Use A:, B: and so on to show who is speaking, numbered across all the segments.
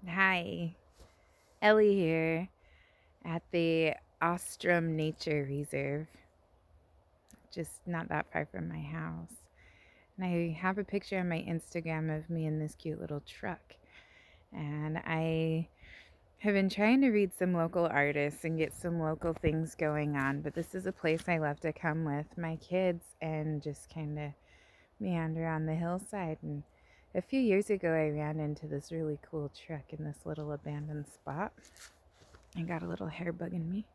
A: Hi, Ellie here at the Ostrom Nature Reserve, just not that far from my house. And I have a picture on my Instagram of me in this cute little truck. And I have been trying to read some local artists and get some local things going on, but this is a place I love to come with my kids and just kind of meander on the hillside. And a few years ago, I ran into this really cool truck in this little abandoned spot. I got a little hair bugging me.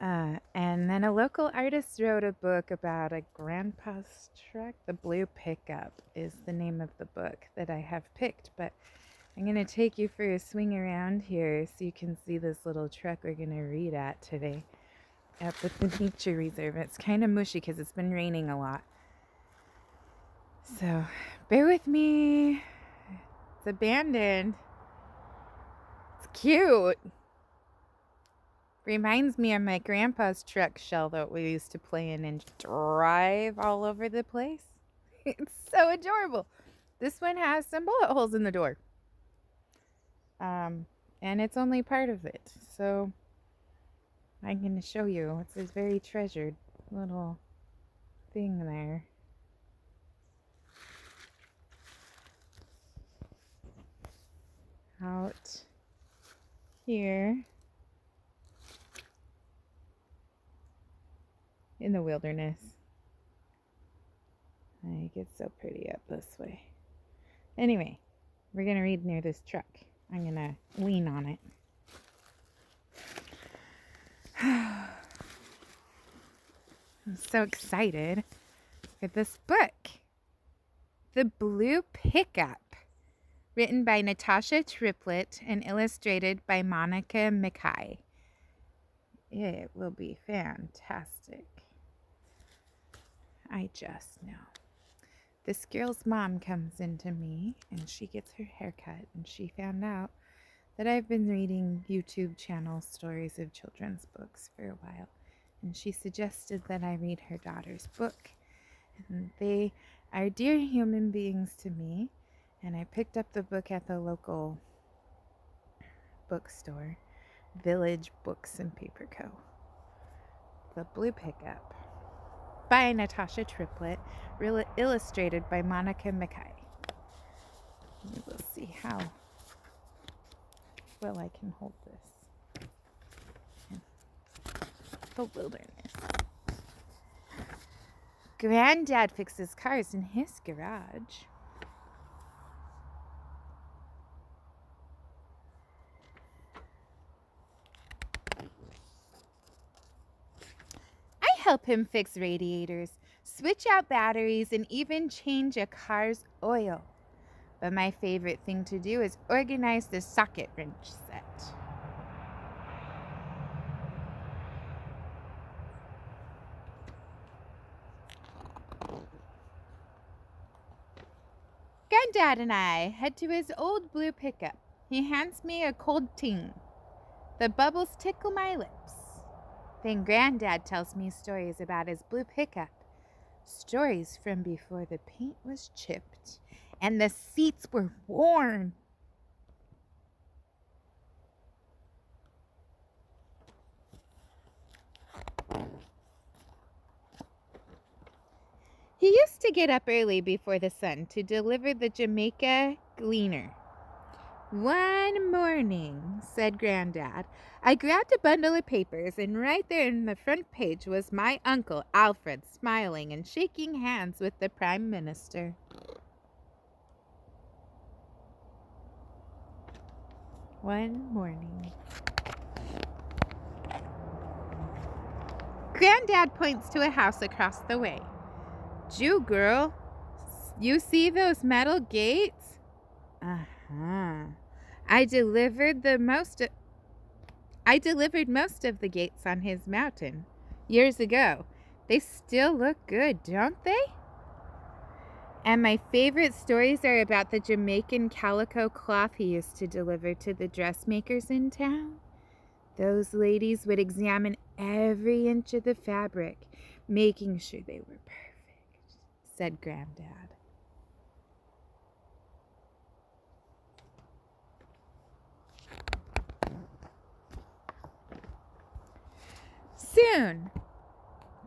A: And then a local artist wrote a book about a grandpa's truck. The Blue Pickup is the name of the book that I have picked. But I'm going to take you for a swing around here so you can see this little truck we're going to read at today at the nature reserve. It's kind of mushy because it's been raining a lot. So bear with me. It's abandoned. It's cute. Reminds me of my grandpa's truck shell that we used to play in and drive all over the place. It's so adorable. This one has some bullet holes in the door. And it's only part of it. So I'm going to show you. It's this very treasured little thing there. Out here in the wilderness. It gets so pretty up this way. Anyway, we're going to read near this truck. I'm going to lean on it. I'm so excited for this book. The Blue Pickup, written by Natasha Triplett and illustrated by Mikai. It will be fantastic. I just know. This girl's mom comes into me and she gets her hair cut, and she found out that I've been reading YouTube channel stories of children's books for a while, and she suggested that I read her daughter's book. And they are dear human beings to me, and I picked up the book at the local bookstore, Village Books and Paper Co. The Blue Pickup by Natasha Triplett, illustrated by Mikai. We'll see how well I can hold this in the wilderness. Granddad fixes cars in his garage. I help him fix radiators, switch out batteries, and even change a car's oil. But my favorite thing to do is organize the socket wrench set. Granddad and I head to his old blue pickup. He hands me a cold ting. The bubbles tickle my lips. Then Granddad tells me stories about his blue pickup. Stories from before the paint was chipped and the seats were worn. He used to get up early before the sun to deliver the Jamaica Gleaner. One morning, said Granddad, I grabbed a bundle of papers, and right there in the front page was my uncle Alfred smiling and shaking hands with the Prime Minister. One morning. Granddad points to a house across the way. Jew girl, you see those metal gates? Uh-huh. I delivered most of the gates on his mountain years ago. They still look good, don't they? And my favorite stories are about the Jamaican calico cloth he used to deliver to the dressmakers in town. Those ladies would examine every inch of the fabric, making sure they were perfect, said Granddad. afternoon.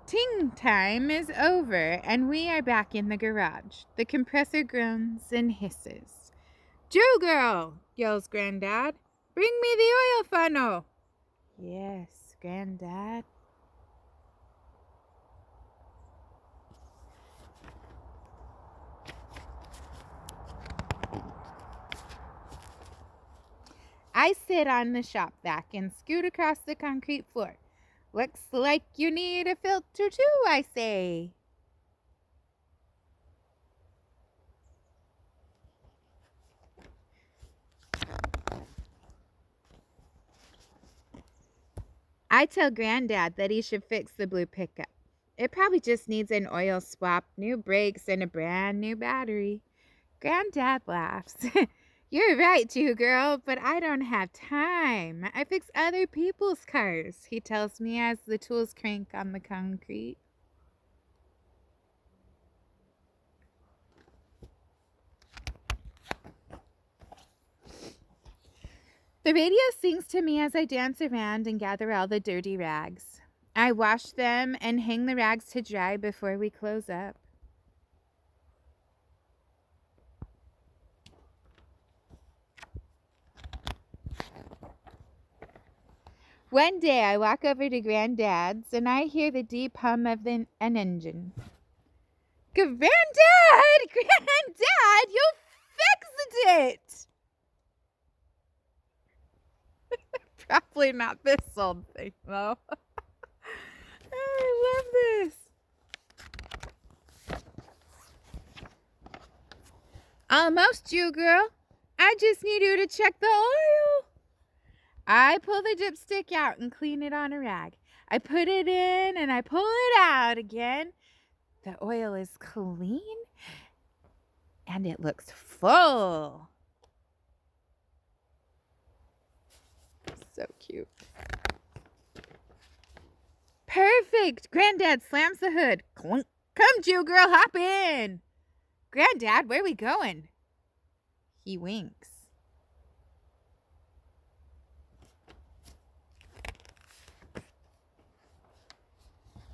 A: Ting time is over, and we are back in the garage. The compressor groans and hisses. "Jew girl," yells Granddad. "Bring me the oil funnel." "Yes, Granddad." I sit on the shop vac and scoot across the concrete floor. "Looks like you need a filter too," I say. I tell Granddad that he should fix the blue pickup. It probably just needs an oil swap, new brakes, and a brand new battery. Granddad laughs. "You're right, Jew girl, but I don't have time. I fix other people's cars," he tells me as the tools crank on the concrete. The radio sings to me as I dance around and gather all the dirty rags. I wash them and hang the rags to dry before we close up. One day I walk over to Granddad's and I hear the deep hum of an engine. "Granddad! Granddad! You fixed it!" Probably not this old thing, though. I love this. "Almost, Jew girl. I just need you to check the oil." I pull the dipstick out and clean it on a rag. I put it in and I pull it out again. The oil is clean and it looks full. So cute. Perfect. Granddad slams the hood. Clunk. "Come, Jew girl, hop in." "Granddad, where are we going?" He winks.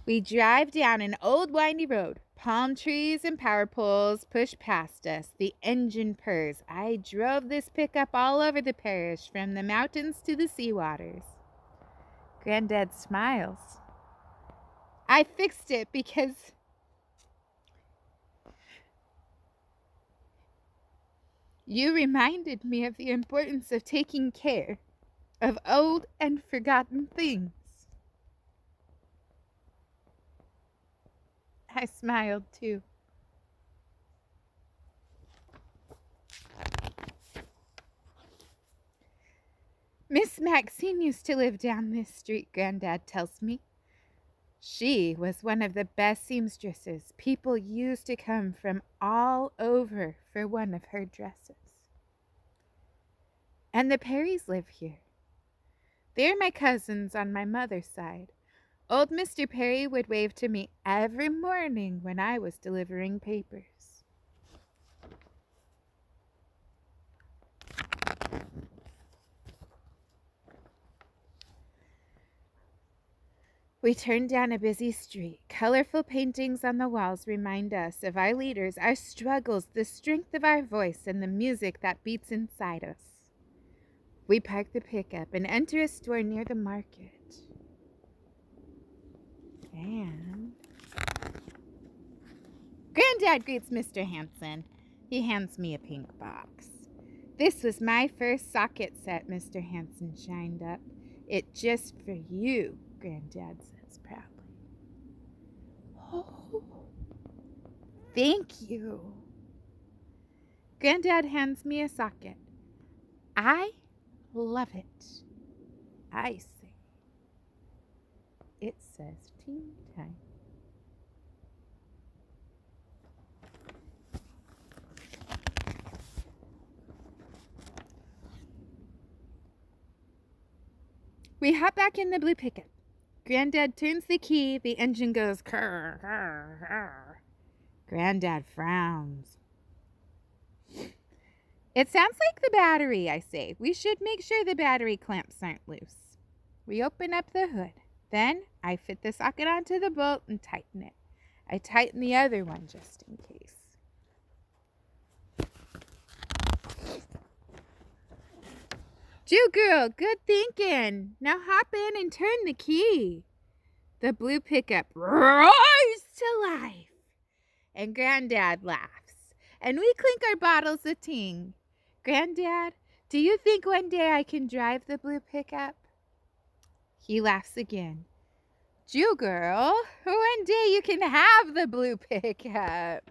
A: We drive down an old windy road. Palm trees and power poles push past us. The engine purrs. I drove this pickup all over the parish, from the mountains to the sea waters. Granddad smiles. "I fixed it because you reminded me of the importance of taking care of old and forgotten things." I smiled too. "Miss Maxine used to live down this street," Granddad tells me. "She was one of the best seamstresses. People used to come from all over for one of her dresses. And the Perrys live here. They're my cousins on my mother's side. Old Mr. Perry would wave to me every morning when I was delivering papers." We turn down a busy street. Colorful paintings on the walls remind us of our leaders, our struggles, the strength of our voice, and the music that beats inside us. We park the pickup and enter a store near the market. And Granddad greets Mr. Hanson. He hands me a pink box. "This was my first socket set," Mr. Hanson shined up. "It just for you," Granddad says proudly. "Oh, thank you." Granddad hands me a socket. "I love it," I say. It says tea time. We hop back in the blue pickup. Granddad turns the key. The engine goes krr, krr, krr. Granddad frowns. "It sounds like the battery," I say. "We should make sure the battery clamps aren't loose." We open up the hood. Then I fit the socket onto the bolt and tighten it. I tighten the other one just in case. Jew girl, good thinking. Now hop in and turn the key. The blue pickup roars to life. And Granddad laughs. And we clink our bottles of ting. Granddad, do you think one day I can drive the blue pickup? He laughs again. Jew girl, one day you can have the blue pickup.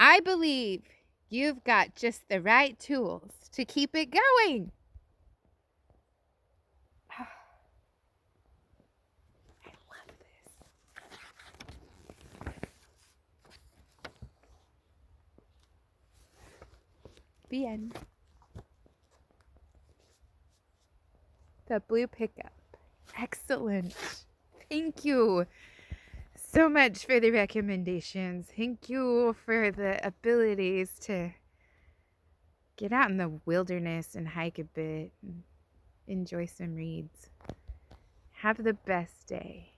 A: I believe you've got just the right tools to keep it going. I love this. The end. The blue pickup. Excellent. Thank you so much for the recommendations. Thank you for the abilities to get out in the wilderness and hike a bit and enjoy some reads. Have the best day.